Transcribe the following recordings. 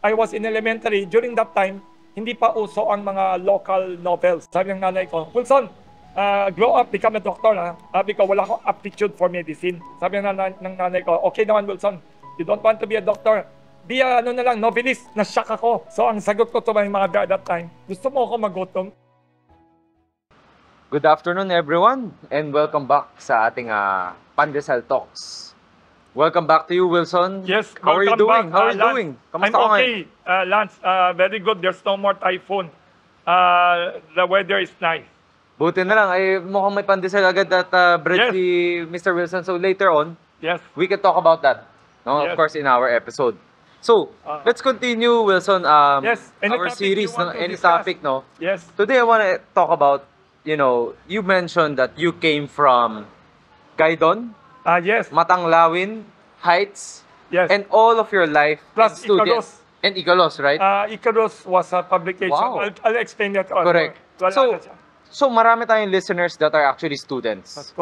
I was in elementary. During that time, hindi pa uso ang mga local novels. Sabi ng nanay ko, Wilson, grow up, become a doctor. Because wala akong aptitude for medicine. Sabi ng nanay ko, okay naman Wilson, you don't want to be a doctor. Be a novelist. Na-shock ako. So ang sagot ko to my mother at that time, gusto mo ako magutom? Good afternoon everyone and welcome back sa ating Pandesal Talks. Welcome back to you, Wilson. Yes, how are you doing? Back, how are you Lance. doing? I'm okay, Lance. Very good. There's no more typhoon. The weather is nice. Buti na lang. Ay, mukhang may pandesal agad at bread si Mr. Wilson. So later on, we can talk about that. No? Of course, in our episode. So, let's continue, Wilson, our series, any topic, no? Yes. Today, I want to talk about, you mentioned that you came from Gaidon. Yes. Matanglawin Heights. Yes. And all of your life. Plus Icaros. And Icaros, right? Icaros was a publication. Wow. I'll explain that. Correct. So marami tayong listeners that are actually students.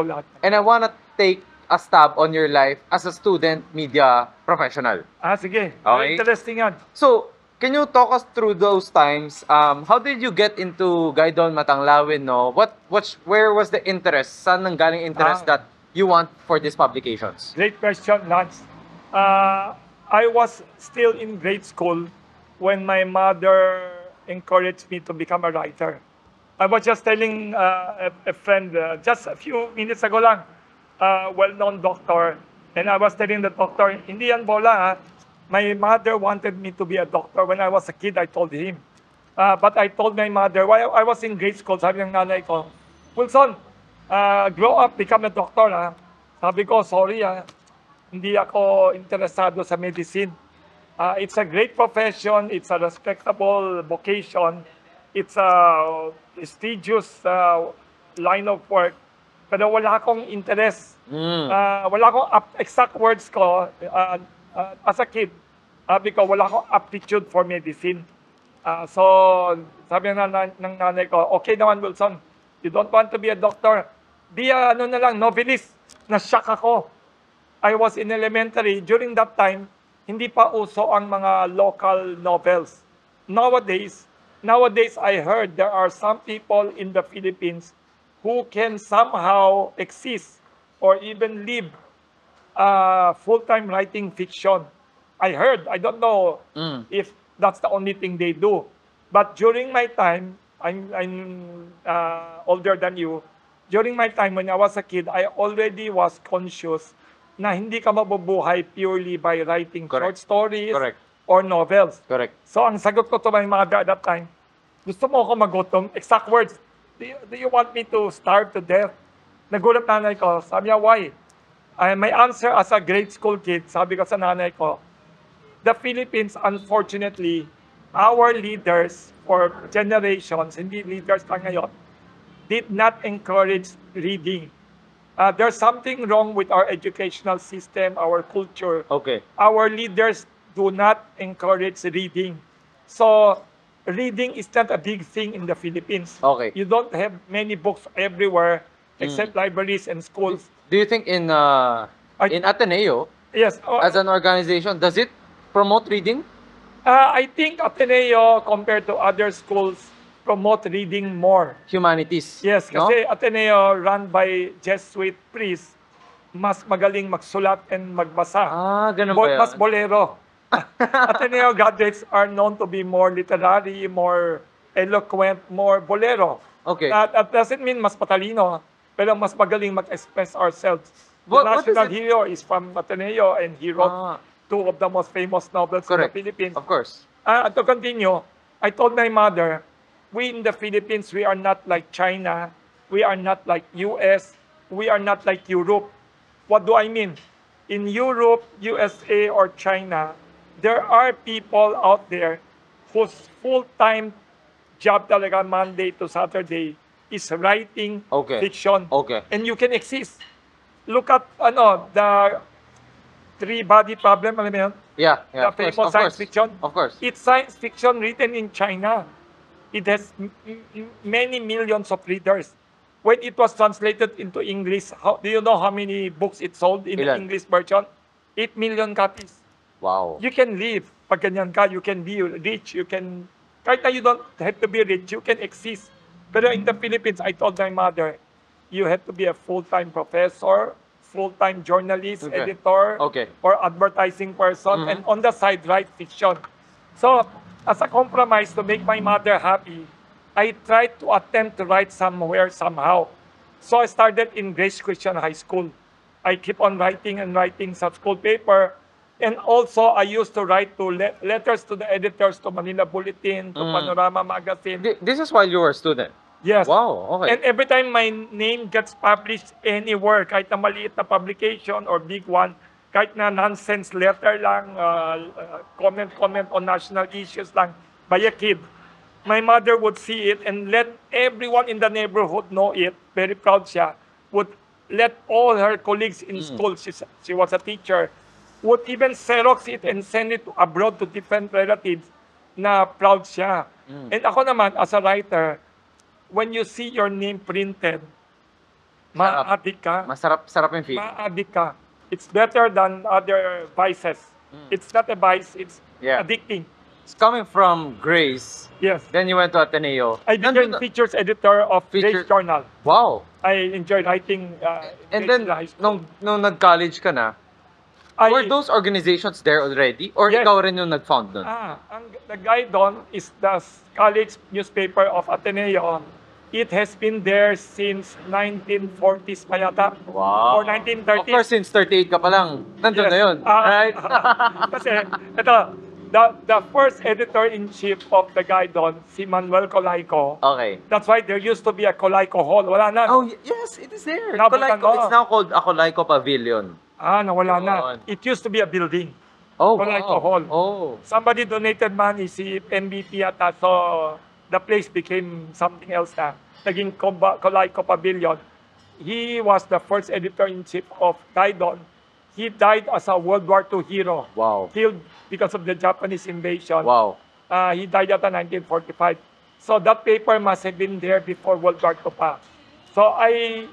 And I want to take a stab on your life as a student media professional. Sige. Okay. Interesting yan. So, can you talk us through those times? How did you get into Gaidon, Matanglawin, no? Where was the interest? Saan nanggaling interest that you want for these publications? Great question, Lance. I was still in grade school when my mother encouraged me to become a writer. I was just telling a friend just a few minutes ago lang, well-known doctor, and I was telling the doctor, hindi yan bola, my mother wanted me to be a doctor. When I was a kid, I told him. But I told my mother, while I was in grade school, sabi ng nanay ko, Wilson, grow up, become a doctor. Sabi ko, sorry, hindi ako interesado sa medicine. It's a great profession, it's a respectable vocation, it's a prestigious line of work, pero wala akong interest. Wala akong exact words ko as a kid, because wala akong aptitude for medicine. So, sabi ng nanay ko, okay naman Wilson, you don't want to be a doctor, be a novelist. Na-shock ako. I was in elementary. During that time, hindi pa uso ang mga local novels. Nowadays, I heard there are some people in the Philippines who can somehow exist or even live full-time writing fiction. I heard. I don't know if that's the only thing they do. But during my time, I'm older than you. During my time when I was a kid, I already was conscious na hindi ka mabubuhay purely by writing short stories or novels. Correct. So ang sagot ko to my mother at that time, gusto mo ako magutom? Exact words, do you want me to starve to death? Nagulat nanay ko, sabi niya, why? My answer as a grade school kid, sabi ko sa nanay ko, the Philippines, unfortunately, our leaders for generations, hindi leaders pa ngayon, did not encourage reading. There's something wrong with our educational system, our culture. Okay. Our leaders do not encourage reading. So, reading is not a big thing in the Philippines. Okay. You don't have many books everywhere except libraries and schools. Do you think in Ateneo, yes, as an organization, does it promote reading? I think Ateneo, compared to other schools, promote reading more. Humanities. Yes, kasi Ateneo run by Jesuit priests, mas magaling magsulat and magbasa. Ganun ba yan? Mas bolero. Ateneo graduates are known to be more literary, more eloquent, more bolero. Okay. That doesn't mean mas patalino, pero mas magaling mag-express ourselves. The national hero is from Ateneo and he wrote two of the most famous novels in the Philippines. Of course. To continue, I told my mother, we in the Philippines, we are not like China, we are not like US, we are not like Europe. What do I mean? In Europe, USA, or China, there are people out there whose full-time job talaga Monday to Saturday is writing fiction. And you can exist. Look at the three-body problem, alam mo yun? Yeah, The famous science fiction. Of course. It's science fiction written in China. It has many millions of readers. When it was translated into English, do you know how many books it sold in the English version? 8 million copies. Wow. You can live. pag ganyan ka, you can be rich, you can, kahit na you don't have to be rich, you can exist. Pero in the Philippines, I told my mother, you have to be a full-time professor, full-time journalist, editor, or advertising person, and on the side, write fiction. So, as a compromise to make my mother happy, I tried to attempt to write somewhere, somehow. So I started in Grace Christian High School. I keep on writing and writing sa school paper. And also, I used to write to letters to the editors, to Manila Bulletin, to Panorama Magazine. This is while you were a student? Yes. Wow, okay. And every time my name gets published anywhere, kahit na maliit na publication or big one, kahit na nonsense letter lang, comment on national issues lang, by a kid, my mother would see it and let everyone in the neighborhood know it. Very proud siya. Would let all her colleagues in school, she was a teacher, would even Xerox it and send it abroad to different relatives na proud siya. And ako naman, as a writer, when you see your name printed, ma-addict ka. Masarap yung feeling. Ma-addict ka. It's better than other vices. It's not a vice, it's addicting. It's coming from Grace. Yes. Then you went to Ateneo. I became features editor of Grace Journal. Wow. I enjoyed writing and then, nung nag-college ka na, were those organizations there already? Or ikaw rin yung nag-found nun? The guy doon is the college newspaper of Ateneo. It has been there since 1940s pa yata. Wow. Or 1930s. Of course, since 38 ka pa lang, nandun na yun. Right? Kasi, ito, the first editor-in-chief of the guy doon, si Manuel Colaico. Okay. That's why there used to be a Colaico Hall. Wala na. Oh, yes, it is there. Colaico, it's now called a Colaico Pavilion. Nawala na. It used to be a building. Oh, Colaico Hall. Oh. Somebody donated money, si MVP yata, so the place became something else na. Naging Colaico Pavilion. He was the first editor-in-chief of Gaidon. He died as a World War II hero. Wow. Killed because of the Japanese invasion. Wow. He died at 1945. So that paper must have been there before World War II pa. So I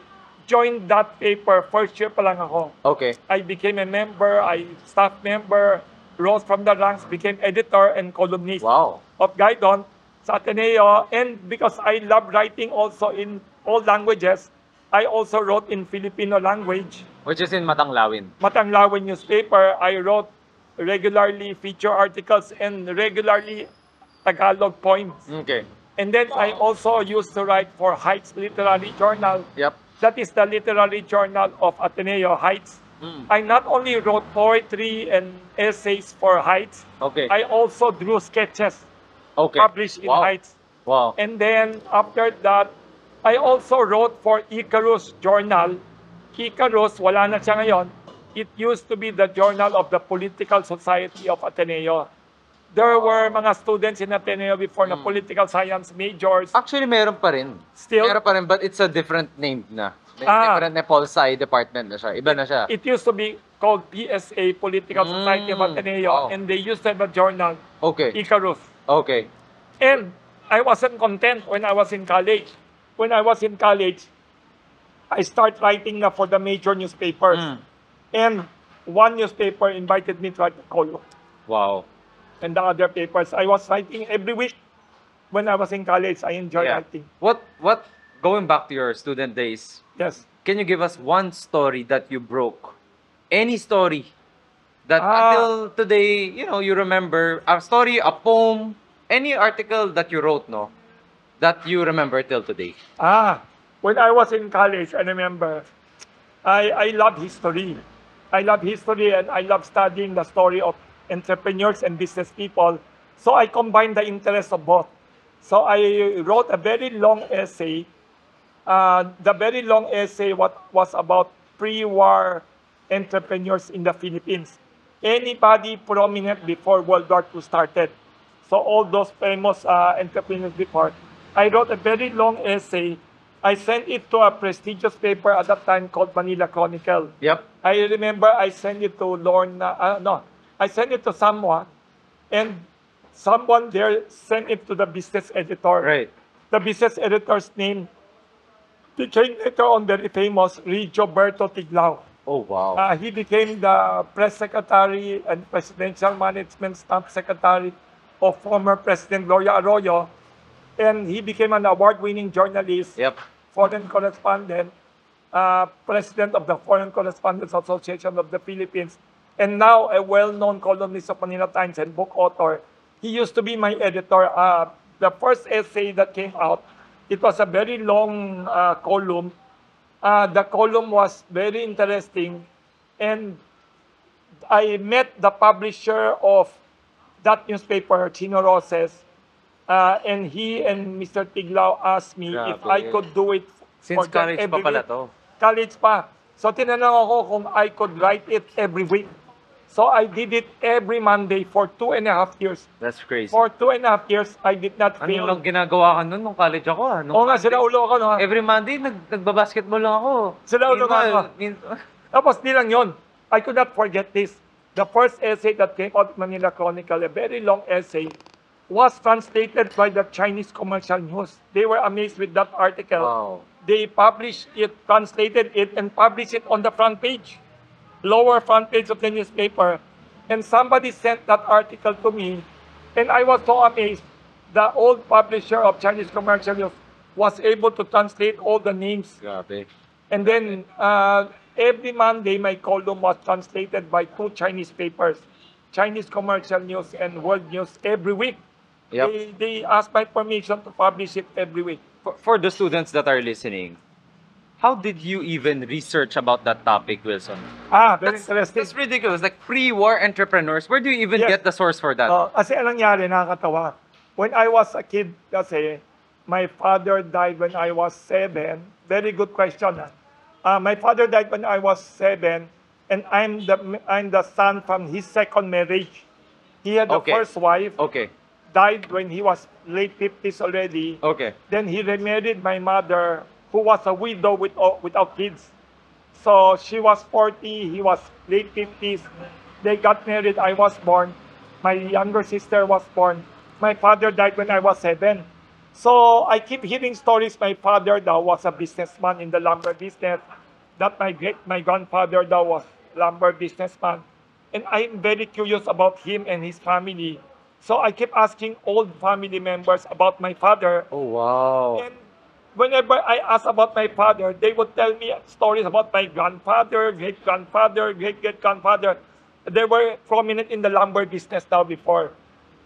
joined that paper, first year pa lang ako. Okay. I became a member, staff member, rose from the ranks, became editor and columnist of Gaidon sa Ateneo. And because I love writing also in all languages, I also wrote in Filipino language. Which is in Matanglawin. Matanglawin newspaper. I wrote regularly feature articles and regularly Tagalog poems. Okay. And then I also used to write for Heights Literary Journal. Yep. That is the literary journal of Ateneo, Heights. I not only wrote poetry and essays for Heights, I also drew sketches published in Heights. Wow. And then after that, I also wrote for Icarus Journal. Icarus, wala na siya ngayon. It used to be the journal of the Political Society of Ateneo. There were mga students in Ateneo before na political science majors. Actually, meron pa rin. Still? Meron pa rin, but it's a different name na. Different na pol sci department na siya. Iba na siya. It used to be called PSA, Political Society of Ateneo, and they used to have a journal, Icarus. Okay. And I wasn't content when I was in college. When I was in college, I started writing na for the major newspapers. And one newspaper invited me to write a column. Wow. And the other papers, I was writing every week. When I was in college, I enjoyed writing. What, going back to your student days, can you give us one story that you broke? Any story that until today, you remember, a story, a poem, any article that you wrote, that you remember till today? When I was in college, I remember, I love history. I love history and I love studying the story of entrepreneurs and business people. So I combined the interests of both. So I wrote a very long essay. The very long essay was about pre-war entrepreneurs in the Philippines. Anybody prominent before World War II started. So all those famous entrepreneurs before. I wrote a very long essay. I sent it to a prestigious paper at that time called Manila Chronicle. Yep. I remember I sent it to Lorna, I sent it to someone, and someone there sent it to the business editor. Right. The business editor's name became later on very famous, Rigoberto Tiglao. Oh, wow. He became the press secretary and presidential management staff secretary of former President Gloria Arroyo. And he became an award-winning journalist, foreign correspondent, president of the Foreign Correspondents Association of the Philippines, and now a well-known columnist of Manila Times and book author. He used to be my editor. The first essay that came out, it was a very long column. The column was very interesting, and I met the publisher of that newspaper, Chino Roses, and he and Mr. Tiglao asked me if I could do it Since college pa pala to. College pa. So tinanong ako kung I could write it every week. So I did it every Monday for 2.5 years. That's crazy. For 2.5 years, I did not fail. Ano lang ginagawa ka nun nung college ako? Oo nga, sila ulo ako. No? Every Monday, nagbabasketball lang ako. Sila ulo ako. Tapos di lang yun. I could not forget this. The first essay that came out of Manila Chronicle, a very long essay, was translated by the Chinese Commercial News. They were amazed with that article. Wow. They published it, translated it, and published it on the front page, lower front page of the newspaper. And somebody sent that article to me, and I was so amazed. The old publisher of Chinese Commercial News was able to translate all the names. Grabe. And then every Monday, my column was translated by 2 Chinese papers, Chinese Commercial News and World News, every week. Yep. They asked my permission to publish it every week. For the students that are listening, how did you even research about that topic, Wilson? Very interesting. That's ridiculous. Like pre-war entrepreneurs, where do you even get the source for that? Kasi anong nangyari, nakakatawa. When I was a kid, kasi my father died when I was 7. Very good question. My father died when I was 7, and I'm the son from his second marriage. He had the first wife. Died when he was late 50s already. Then he remarried my mother, who was a widow without kids. So she was 40, he was late 50s. They got married, I was born. My younger sister was born. My father died when I was 7. So I keep hearing stories. My father daw was a businessman in the lumber business. That my grandfather daw was lumber businessman. And I'm very curious about him and his family. So I keep asking old family members about my father. Oh, wow. And whenever I ask about my father, they would tell me stories about my grandfather, great-grandfather, great-great-grandfather. They were prominent in the lumber business now before.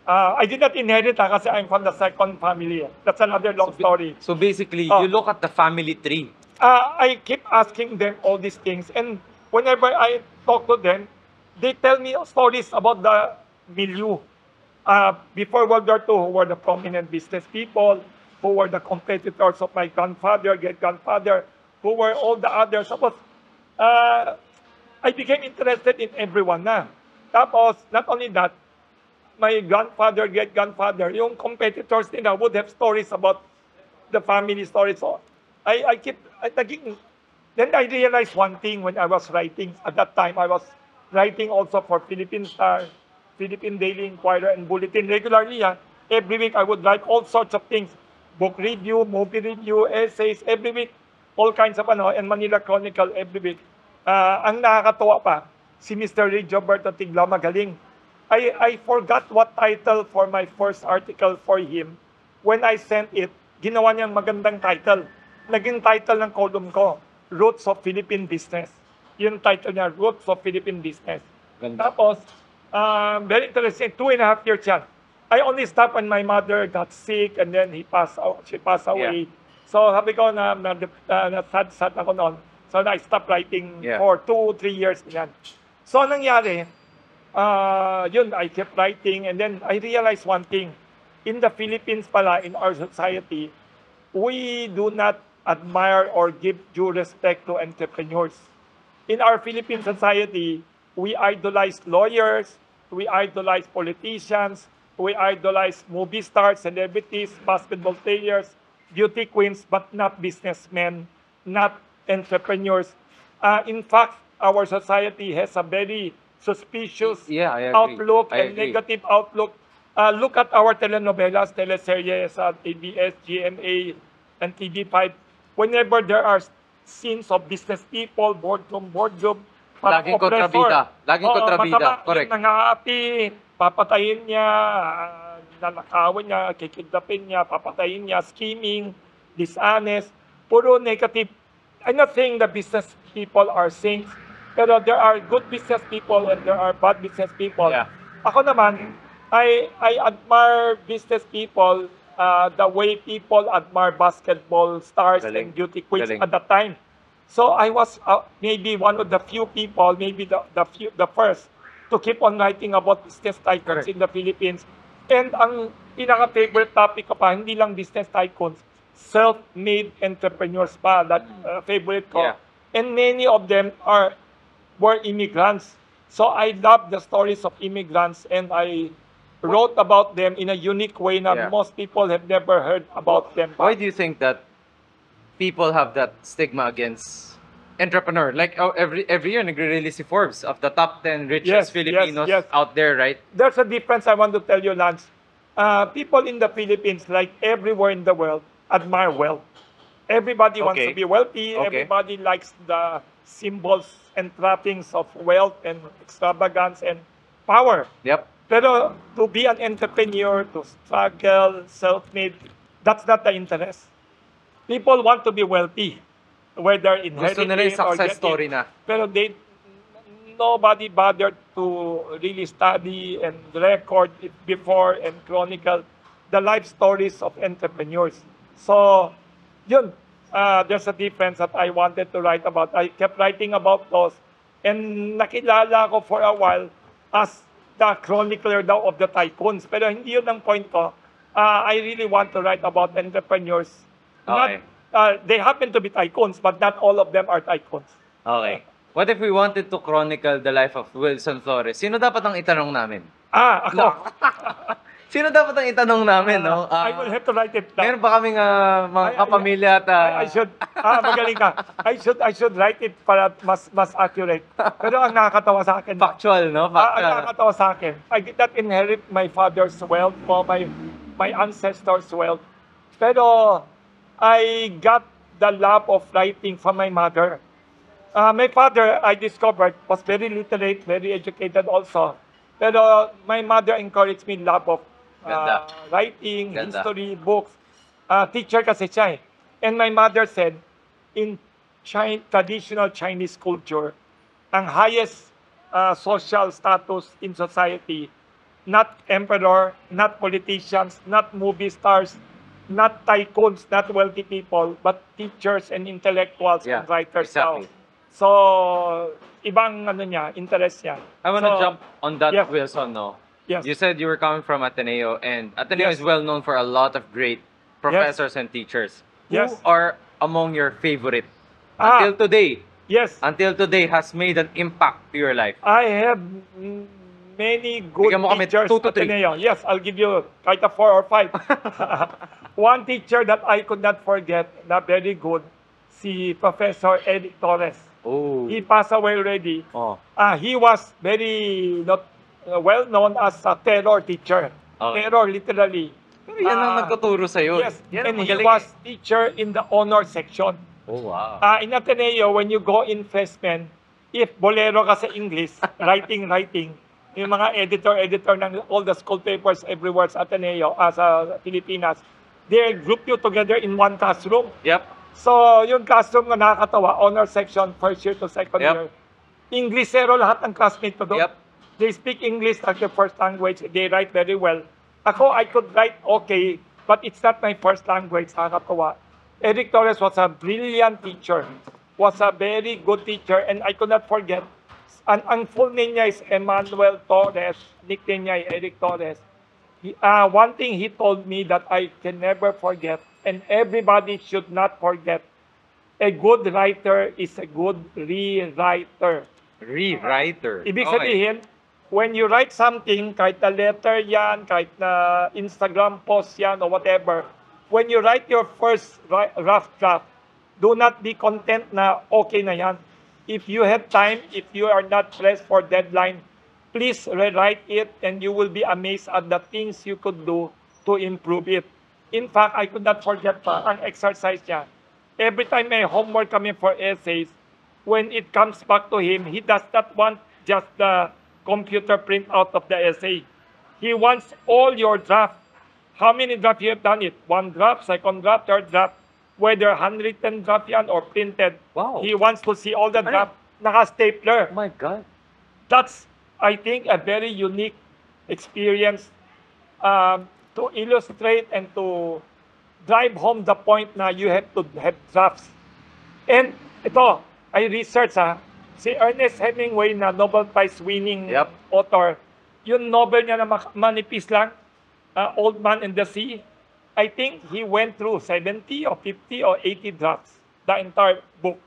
I did not inherit kasi I'm from the second family. That's another long story. So basically, you look at the family tree. I keep asking them all these things. And whenever I talk to them, they tell me stories about the milieu. Before World War II, who were the prominent business people, who were the competitors of my grandfather, great-grandfather, who were all the others. Tapos, I became interested in everyone na. Tapos, not only that, my grandfather, great-grandfather, yung competitors nila would have stories about the family stories. So, then I realized one thing when I was writing. At that time, I was writing also for Philippine Star, Philippine Daily Inquirer, and Bulletin regularly. Every week, I would write all sorts of things. Book review, movie review, essays, every week. All kinds of, and Manila Chronicle every week. Ang nakakatawa pa, si Mr. Rigoberto Tiglao magaling. I forgot what title for my first article for him. When I sent it, ginawa niyang magandang title. Naging title ng column ko, Roots of Philippine Business. Yung title niya, Roots of Philippine Business. Ganda. Tapos, very interesting, 2.5 years yan. I only stopped when my mother got sick and then she passed away. So sabi ko na sad ako noon. So I stopped writing for 2-3 years yan. So nangyari, yun, I kept writing, and then I realized one thing. In the Philippines pala, in our society, we do not admire or give due respect to entrepreneurs. In our Philippine society, we idolize lawyers, we idolize politicians, we idolize movie stars, celebrities, basketball players, beauty queens, but not businessmen, not entrepreneurs. In fact, our society has a very suspicious outlook and negative outlook. Look at our telenovelas, teleseries at ABS, GMA, and TV5. Whenever there are scenes of business people, boardroom, Laging kontrabida. Laging kontrabida. Masama, Correct. yung nangaapi, papatayin niya, nanakawin niya, kikidnapin niya, papatayin niya, scheming, dishonest, puro negative. I'm not saying the business people are saints, pero there are good business people and there are bad business people. Yeah. Ako naman, I admire business people the way people admire basketball stars Galing. and beauty queens Galing. at that time. So I was maybe one of the few people, maybe the first, to keep on writing about business tycoons Correct. in the Philippines. And ang pinaka-favorite topic ko pa, hindi lang business tycoons, self-made entrepreneurs pa, that favorite ko. Yeah. And many of them were immigrants. So I love the stories of immigrants and I wrote about them in a unique way na Yeah. most people have never heard about them. Why do you think that people have that stigma against entrepreneur? Like every year, nagre-release si Forbes of the top 10 richest Yes, Filipinos yes. out there, right? There's a difference I want to tell you, Lance. People in the Philippines, like everywhere in the world, admire wealth. Everybody wants Okay. to be wealthy. Okay. Everybody likes the symbols and trappings of wealth and extravagance and power. Yep. Pero to be an entrepreneur, to struggle, self-made, that's not the interest. People want to be wealthy, whether Gusto inheriting nila yung or success getting. story na. Pero nobody bothered to really study and record it before and chronicle the life stories of entrepreneurs. So, yun, there's a difference that I wanted to write about. I kept writing about those and nakilala ko for a while as the chronicler daw of the tycoons. Pero hindi yun ang point ko. I really want to write about entrepreneurs. Okay. They happen to be tycoons, but not all of them are tycoons. Okay. What if we wanted to chronicle the life of Wilson Flores? Sino dapat ang itanong namin? Ako. Sino dapat ang itanong namin, no? I will have to write it down. Meron ba kaming mga kapamilya at... I should, magaling ka. I should write it para mas accurate. Pero ang nakakatawa sa akin, factual, no? ang nakakatawa sa akin, I did not inherit my father's wealth or my ancestors' wealth. Pero I got the love of writing from my mother. My father, I discovered, was very literate, very educated also. Pero my mother encouraged me love of writing, Ganda. history, books. Teacher kasi siya eh. And my mother said, in traditional Chinese culture, ang highest social status in society, not emperor, not politicians, not movie stars, not tycoons, not wealthy people, but teachers and intellectuals and writers exactly. now. So, ibang interest niya. I want to jump on that, yeah. Wilson, no? Yes. You said you were coming from Ateneo, and Ateneo Yes. is well known for a lot of great professors and teachers. Yes. Who are among your favorite Ah. until today? Yes, Until today has made an impact to your life. I have many good Bigyan mo kami teachers 2 to 3. at Ateneo. Yes, I'll give you kahit 4 or 5. One teacher that I could not forget, na very good, si Professor Eric Torres. Oh. He passed away already. Oh. He was very not well known as a terror teacher. Okay. Terror, literally. Pero yan ang nagtuturo sa'yo. Yes, Yan and ang he magaling was eh. teacher in the honor section. Oh, wow. In Ateneo, when you go in freshman, if bolero ka sa English, writing, yung mga editor ng all the school papers everywhere sa Ateneo, sa Pilipinas, they group you together in one classroom. Yep. So, yung classroom na nakakatawa, honor section, first year to second year. Inglesero lahat ng classmate ko doon. Yep. They speak English as their first language. They write very well. Ako, I could write okay, but it's not my first language. Nakakatawa. Eric Torres was a brilliant teacher. Was a very good teacher, and I could not forget. Ang full name niya is Emmanuel Torres. Nickname niya ay Eric Torres. One thing he told me that I can never forget, and everybody should not forget, a good writer is a good rewriter. Rewriter. Ibig sabihin, when you write something, kahit na letter yan, kahit na Instagram post yan, or whatever, when you write your first rough draft, do not be content na okay na yan. If you have time, if you are not pressed for deadline, please rewrite it and you will be amazed at the things you could do to improve it. In fact, I could not forget pa ang exercise niya. Every time may homework kami for essays, when it comes back to him, he does not want just the computer printout of the essay. He wants all your draft. How many draft you have done it? One draft, second draft, third draft. Whether handwritten draft yan or printed. Wow. He wants to see all the draft. Naka-stapler. Oh my God. That's, I think, a very unique experience to illustrate and to drive home the point na you have to have drafts. And ito, I research si Ernest Hemingway na Nobel Prize winning author, yung novel niya na manipis lang, Old Man and the Sea, I think he went through 70 or 50 or 80 drafts, the entire book.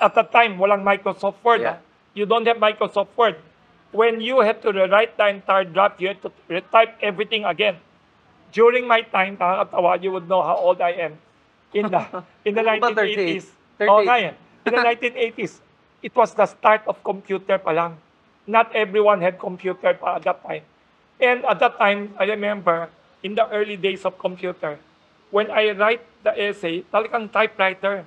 At the time, walang Microsoft Word. You don't have Microsoft Word. When you have to rewrite the entire draft, you have to retype everything again. During my time, nakakatawa, you would know how old I am. In the 1980s. Oh, in the 1980s, it was the start of computer pa lang. Not everyone had computer pa at that time. And at that time, I remember, in the early days of computer, when I write the essay, talagang typewriter.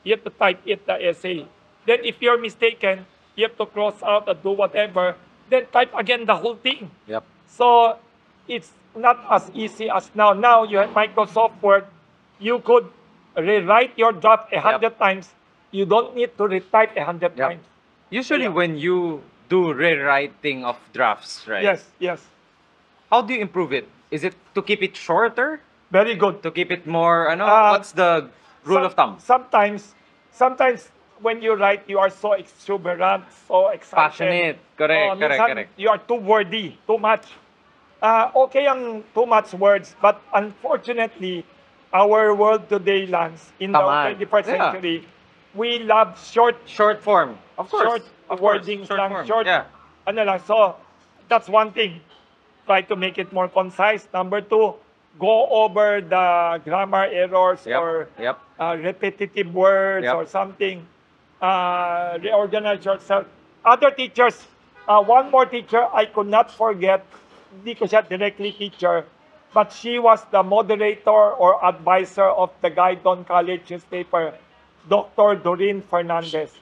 You have to type it, the essay. Then if you're mistaken, you have to cross out or do whatever, then type again the whole thing. Yep. So it's not as easy as now. Now you have Microsoft Word. You could rewrite your draft 100 times. You don't need to retype 100 times. Usually when you do rewriting of drafts, right? Yes, yes. How do you improve it? Is it to keep it shorter? Very good. To keep it more, what's the rule of thumb? Sometimes when you write, you are so exuberant, so excited. Passionate. Correct. You are too wordy, too much. Okay ang too much words, but unfortunately, our world today, Lance, in the 21st century, we love short form. Of course. Short wording lang, short. Yeah. So that's one thing. Try to make it more concise. Number two, go over the grammar errors or repetitive words or something. Reorganize yourself. Other teachers, one more teacher I could not forget, hindi ko siya directly teacher, but she was the moderator or advisor of the Gaidon College newspaper, Dr. Doreen Fernandez.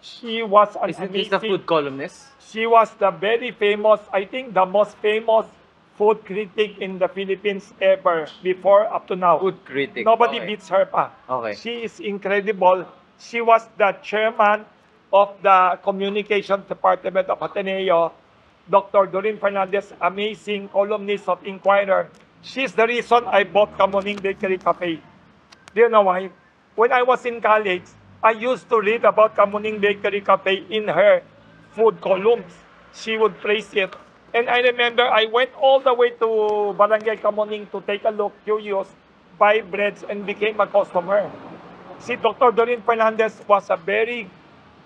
She was an amazing... Isn't this the food columnist? She was the very famous, I think the most famous food critic in the Philippines ever, before up to now. Food critic. Nobody beats her pa. Okay. She is incredible. She was the chairman of the communications department of Ateneo. Dr. Doreen Fernandez, amazing columnist of Inquirer. She's the reason I bought Kamuning Bakery Cafe. Do you know why? When I was in college, I used to read about Kamuning Bakery Cafe in her food columns. She would praise it. And I remember I went all the way to Barangay Kamuning to take a look, curious, buy breads, and became a customer. Si Dr. Doreen Fernandez was a very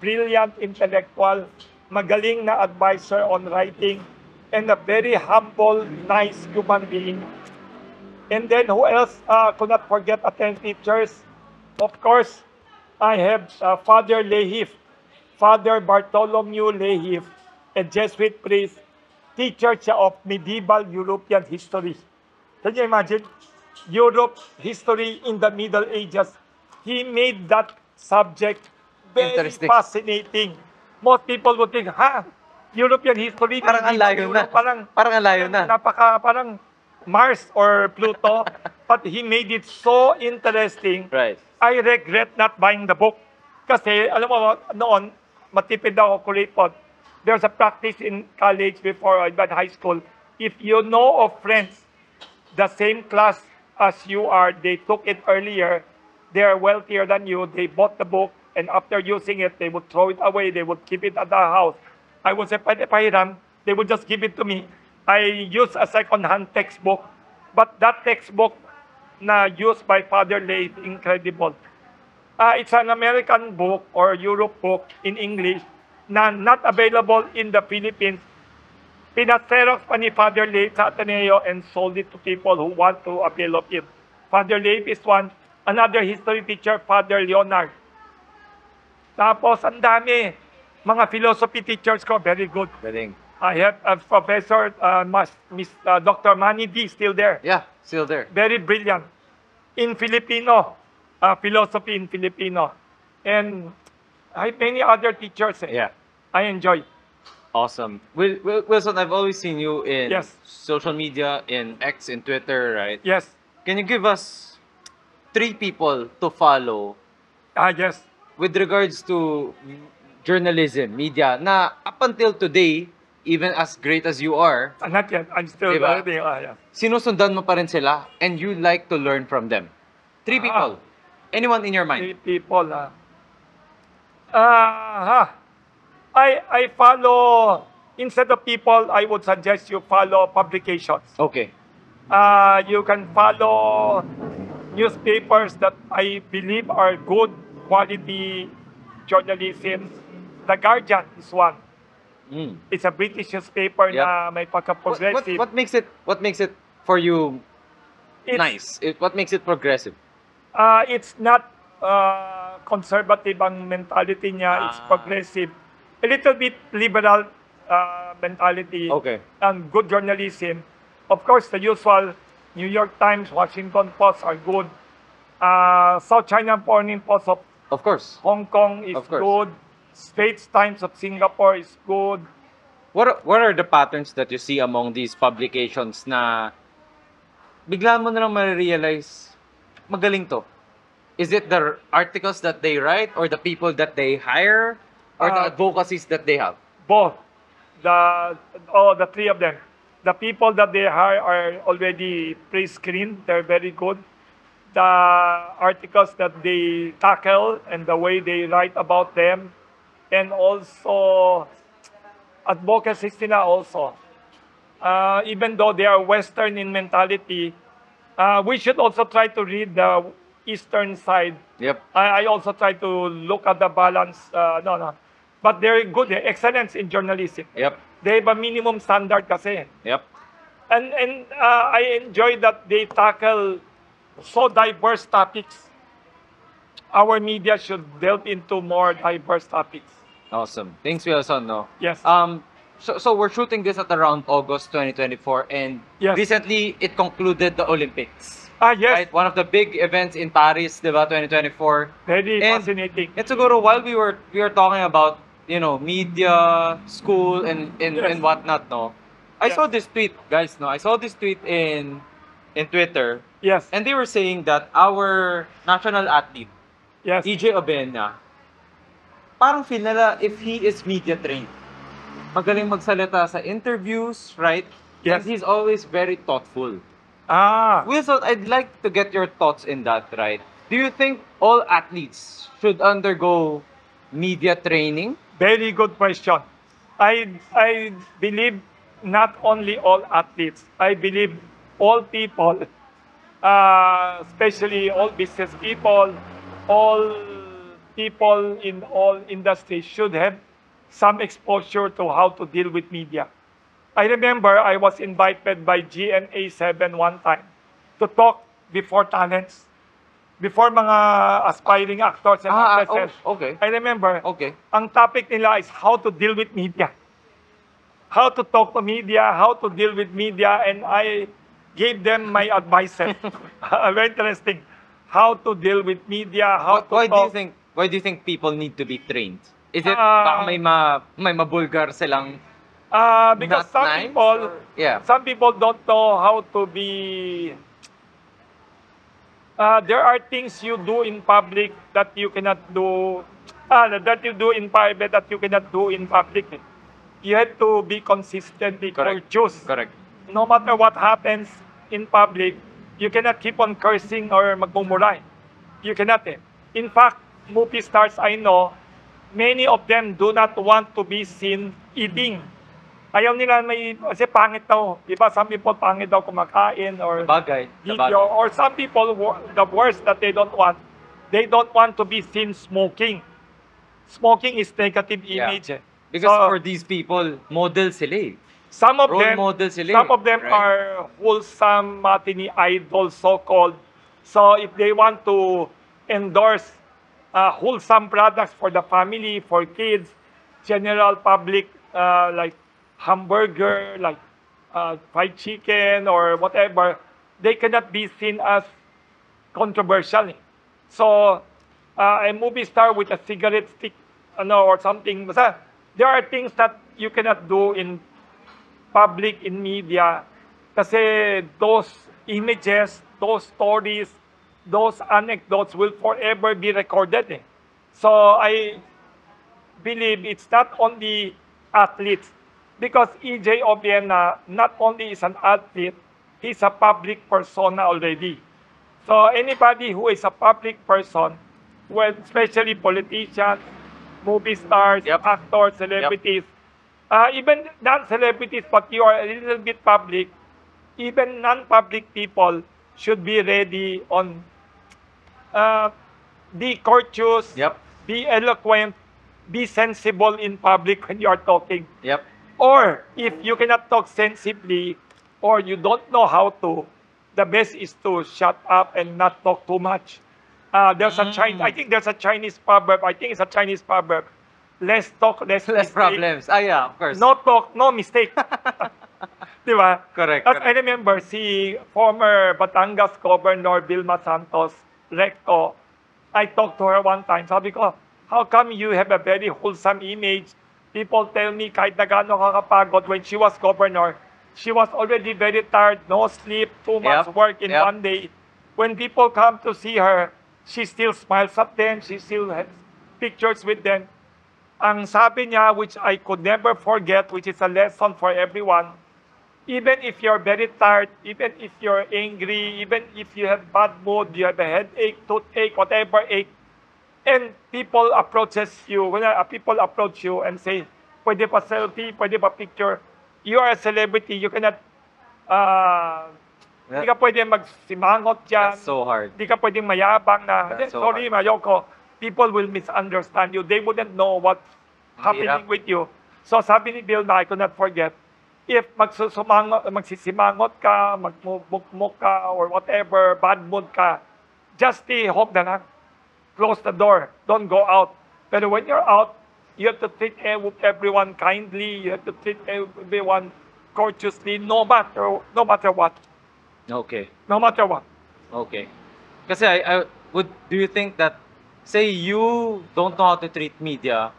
brilliant intellectual, magaling na advisor on writing, and a very humble, nice human being. And then who else could not forget attend teachers? Of course, I have Father Lehif, Father Bartholomew Lehif, a Jesuit priest, teacher siya of medieval European history. Can you imagine? Europe history in the Middle Ages. He made that subject very fascinating. Most people would think, European history. Parang ang layo na. Parang ang layo na. Parang Mars or Pluto. But he made it so interesting. Right. I regret not buying the book. Kasi, alam mo, noon, matipid ako kuripot. There's a practice in college before I went high school. If you know of friends, the same class as you are, they took it earlier, they are wealthier than you, they bought the book, and after using it, they would throw it away, they would keep it at the house. I would say, pahiram, they would just give it to me. I use a second-hand textbook, but that textbook na used by Father Lay, incredible. It's an American book or Europe book in English na not available in the Philippines. Pinaserox pa ni Father Lay sa Ateneo and sold it to people who want to avail of it. Father Lay is one. Another history teacher, Father Leonard. Tapos, ang dami. Mga philosophy teachers ko, very good. Galing. I have Professor Dr. Manny D. still there. Yeah, still there. Very brilliant. In Filipino, philosophy in Filipino. And I have many other teachers. Yeah. I enjoy. Awesome. Wilson, I've always seen you in Yes. social media, in X, in Twitter, right? Yes. Can you give us 3 people to follow Yes. with regards to journalism, media, na up until today, even as great as you are, Not yet. I'm still Diba? learning. Yeah. sinusundan mo pa rin sila and you like to learn from them? 3 people. Anyone in your mind? 3 people. I follow, instead of people, I would suggest you follow publications. Okay. You can follow newspapers that I believe are good quality journalism. The Guardian is one. It's a British newspaper Yep. na may pagka-progressive. What makes it for you nice? What makes it progressive? It's not conservative ang mentality niya. It's progressive. A little bit liberal mentality. Okay. And good journalism. Of course, the usual New York Times, Washington Post are good. South China Morning Post Of course. Hong Kong is Of course. good. Straits Times of Singapore is good. What are the patterns that you see among these publications na bigla mo na lang ma-realize magaling to? Is it the articles that they write or the people that they hire or the advocacies that they have? Both. The 3 of them. The people that they hire are already pre-screened. They're very good. The articles that they tackle and the way they write about them, and also advocacy sila also. Even though they are Western in mentality, we should also try to read the Eastern side. Yep. I also try to look at the balance. But they're good. Excellence in journalism. Yep. They have a minimum standard kasi. Yep. And I enjoy that they tackle so diverse topics. Our media should delve into more diverse topics. Awesome. Thanks, Wilson. No. Yes. So we're shooting this at around August 2024, and Yes. recently it concluded the Olympics. Yes. Right? One of the big events in Paris, diba, 2024. Very And- fascinating. And siguro while we were talking about, media, school, and Yes. whatnot, no, I Yes. saw this tweet, guys, no, I saw this tweet in Twitter, Yes. and they were saying that our national athlete, Yes. EJ Obena, parang feel nila if he is media trained, magaling magsalita sa interviews, right? Yes. And he's always very thoughtful. Wilson, I'd like to get your thoughts in that, right? Do you think all athletes should undergo media training? Very good question. I believe not only all athletes, I believe all people, especially all business people, all people in all industries should have some exposure to how to deal with media. I remember I was invited by GMA7 one time to talk before talents, before mga aspiring actors and actresses. Okay. I remember, Okay. ang topic nila is how to deal with media. How to talk to media, how to deal with media, and I gave them my advices. Very interesting. How to deal with media, how to Why talk. do you think people need to be trained? Is it baka may mabulgar silang Because not some nice, people, or- yeah. some people don't know how to be. There are things you do in public that you cannot do. That you do in private that you cannot do in public. You have to be consistent, be Correct. courteous. Correct. No matter what happens in public, you cannot keep on cursing or magmumuray. You cannot. In fact, movie stars I know, many of them do not want to be seen eating. Ayaw nila kasi pangit daw. Diba, some people pangit daw kumakain or Bagay. video. Or some people, the worst that they don't want to be seen smoking. Smoking is negative Yeah. image. Because So, for these people, model sila eh. Some of Role them, model sila some eh, of them right? are wholesome matinee idols, so-called. So if they want to endorse wholesome products for the family, for kids, general public, like hamburger, like fried chicken or whatever, they cannot be seen as controversial. So a movie star with a cigarette stick or something. Basta, there are things that you cannot do in public, in media, kasi those images, those stories, those anecdotes will forever be recorded. So I believe it's not only athletes, because EJ Obiena not only is an athlete, he's a public persona already. So anybody who is a public person, well, especially politicians, movie stars, actors, celebrities, even non-celebrities, but you are a little bit public, even non-public people should be ready on be courteous, be eloquent, be sensible in public when you are talking. Or if you cannot talk sensibly or you don't know how to, the best is to shut up and not talk too much. There's a Chinese, I think there's a Chinese proverb. I think it's a Chinese proverb. Less talk, less problems. Yeah, of course. No talk, no mistake. Di ba? Correct. I remember si former Batangas Governor Vilma Santos, Recto, I talked to her one time. Sabi ko, how come you have a very wholesome image? People tell me kahit na gaano kakapagod when she was governor, she was already very tired, no sleep, too much work in one day. When people come to see her, she still smiles at them, she still has pictures with them. Ang sabi niya, which I could never forget, which is a lesson for everyone, even if you're very tired, even if you're angry, even if you have bad mood, you have a headache, toothache, whatever ache, and people approaches you, when people approach you and say, pwede pa selfie, pwede pa picture, you are a celebrity, you cannot, di ka pwede magsimangot dyan. That's so hard. Di ka pwede mayabang na, sorry, Mayoko, people will misunderstand you. They wouldn't know what's happening with you. So sabi ni Bill na I could not forget, if magsisimangot ka, magmukmuk ka, or whatever, bad mood ka, just stay home na lang. Close the door. Don't go out. But when you're out, you have to treat everyone kindly. You have to treat everyone courteously, no matter what. Okay. No matter what. Okay. Kasi do you think that, say you don't know how to treat media,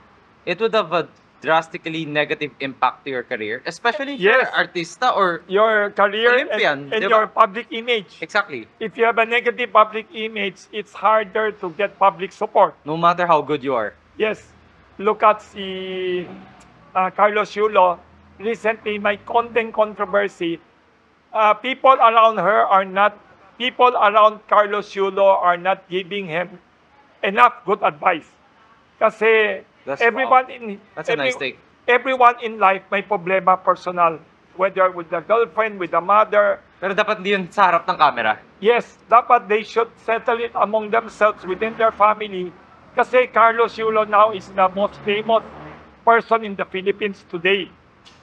it would have a drastically negative impact to your career, especially if you're an artista or your career Olympian, and your public image. Exactly. If you have a negative public image, it's harder to get public support. No matter how good you are. Yes. Look at si Carlos Yulo. Recently, my content controversy. People around Carlos Yulo are not giving him enough good advice. Kasi That's a nice take. Everyone in life may problema personal. Whether with the girlfriend, with the mother. Pero dapat hindi yun sa harap ng camera. Yes, dapat they should settle it among themselves within their family. Kasi Carlos Yulo now is the most famous person in the Philippines today.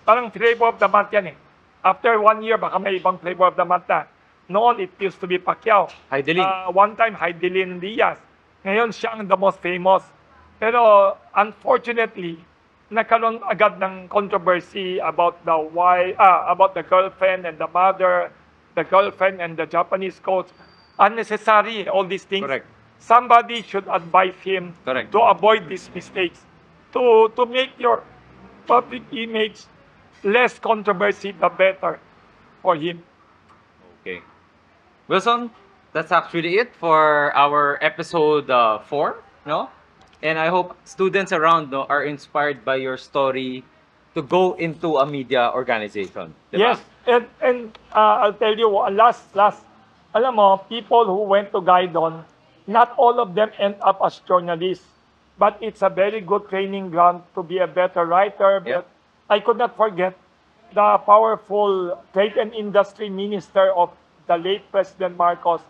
Parang flavor of the month yan eh. After 1 year, baka may ibang flavor of the month na. Noon, it used to be Pacquiao. Heidelin. One time, Heidelin Diaz. Ngayon, siya ang the most famous. Pero unfortunately, nagkaroon agad ng controversy about the girlfriend and the mother, the girlfriend and the Japanese coach. Unnecessary, all these things. Correct. Somebody should advise him to avoid these mistakes, to make your public image less controversy, the better for him. Okay. Wilson, that's actually it for our episode 4, no? And I hope students around are inspired by your story to go into a media organization. Diba? Yes, and I'll tell you, last, alam mo, people who went to Gaidon, not all of them end up as journalists, but it's a very good training ground to be a better writer. But I could not forget the powerful trade and industry minister of the late President Marcos,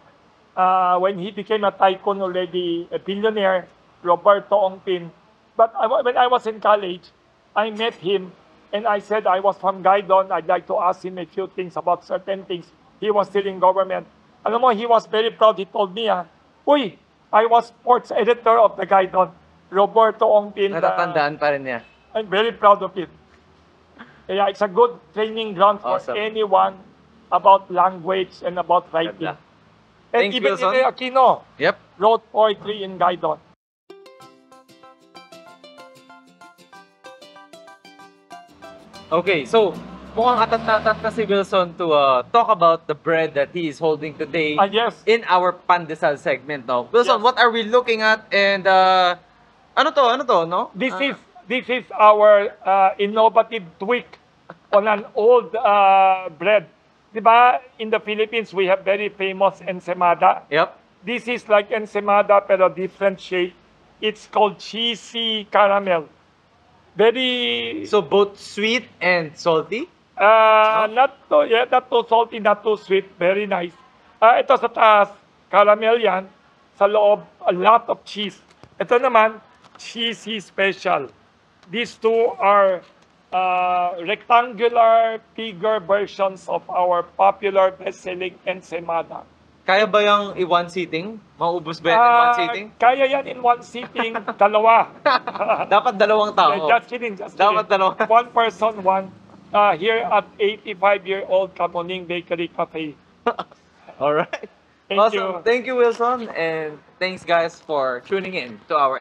when he became a tycoon already, a billionaire, Roberto Ongpin. But when I was in college, I met him and I said I was from Gaidon. I'd like to ask him a few things about certain things. He was still in government. Alam mo, he was very proud. He told me, Uy, I was sports editor of the Gaidon. Roberto Ongpin. Natatandaan pa rin niya. I'm very proud of it. Yeah, it's a good training ground for anyone about language and about writing. And even Aquino wrote poetry in Gaidon. Okay, so mukhang atat-atat na si Wilson to talk about the bread that he is holding today Yes. in our pandesal segment. No? Wilson, Yes. what are we looking at? And ano to, no? This is our innovative tweak on an old bread. Diba, in the Philippines, we have very famous ensaymada. Yep. This is like ensaymada pero different shape. It's called cheesy caramel. Very So both sweet and salty? not too salty, not too sweet. Very nice. Ito sa taas, caramel yan. Sa loob, a lot of cheese. Ito naman, cheesy special. These two are rectangular, bigger versions of our popular best-selling ensaymada. Kaya ba yung one sitting? Maubos ba yan in one sitting? Kaya yan in one sitting, dalawa. Dapat dalawang tao. Just kidding, just Dapat kidding. dalawa. One person, one. Here at 85-year-old Kamuning Bakery Cafe. Alright. Thank Awesome. you. Thank you, Wilson. And thanks, guys, for tuning in to our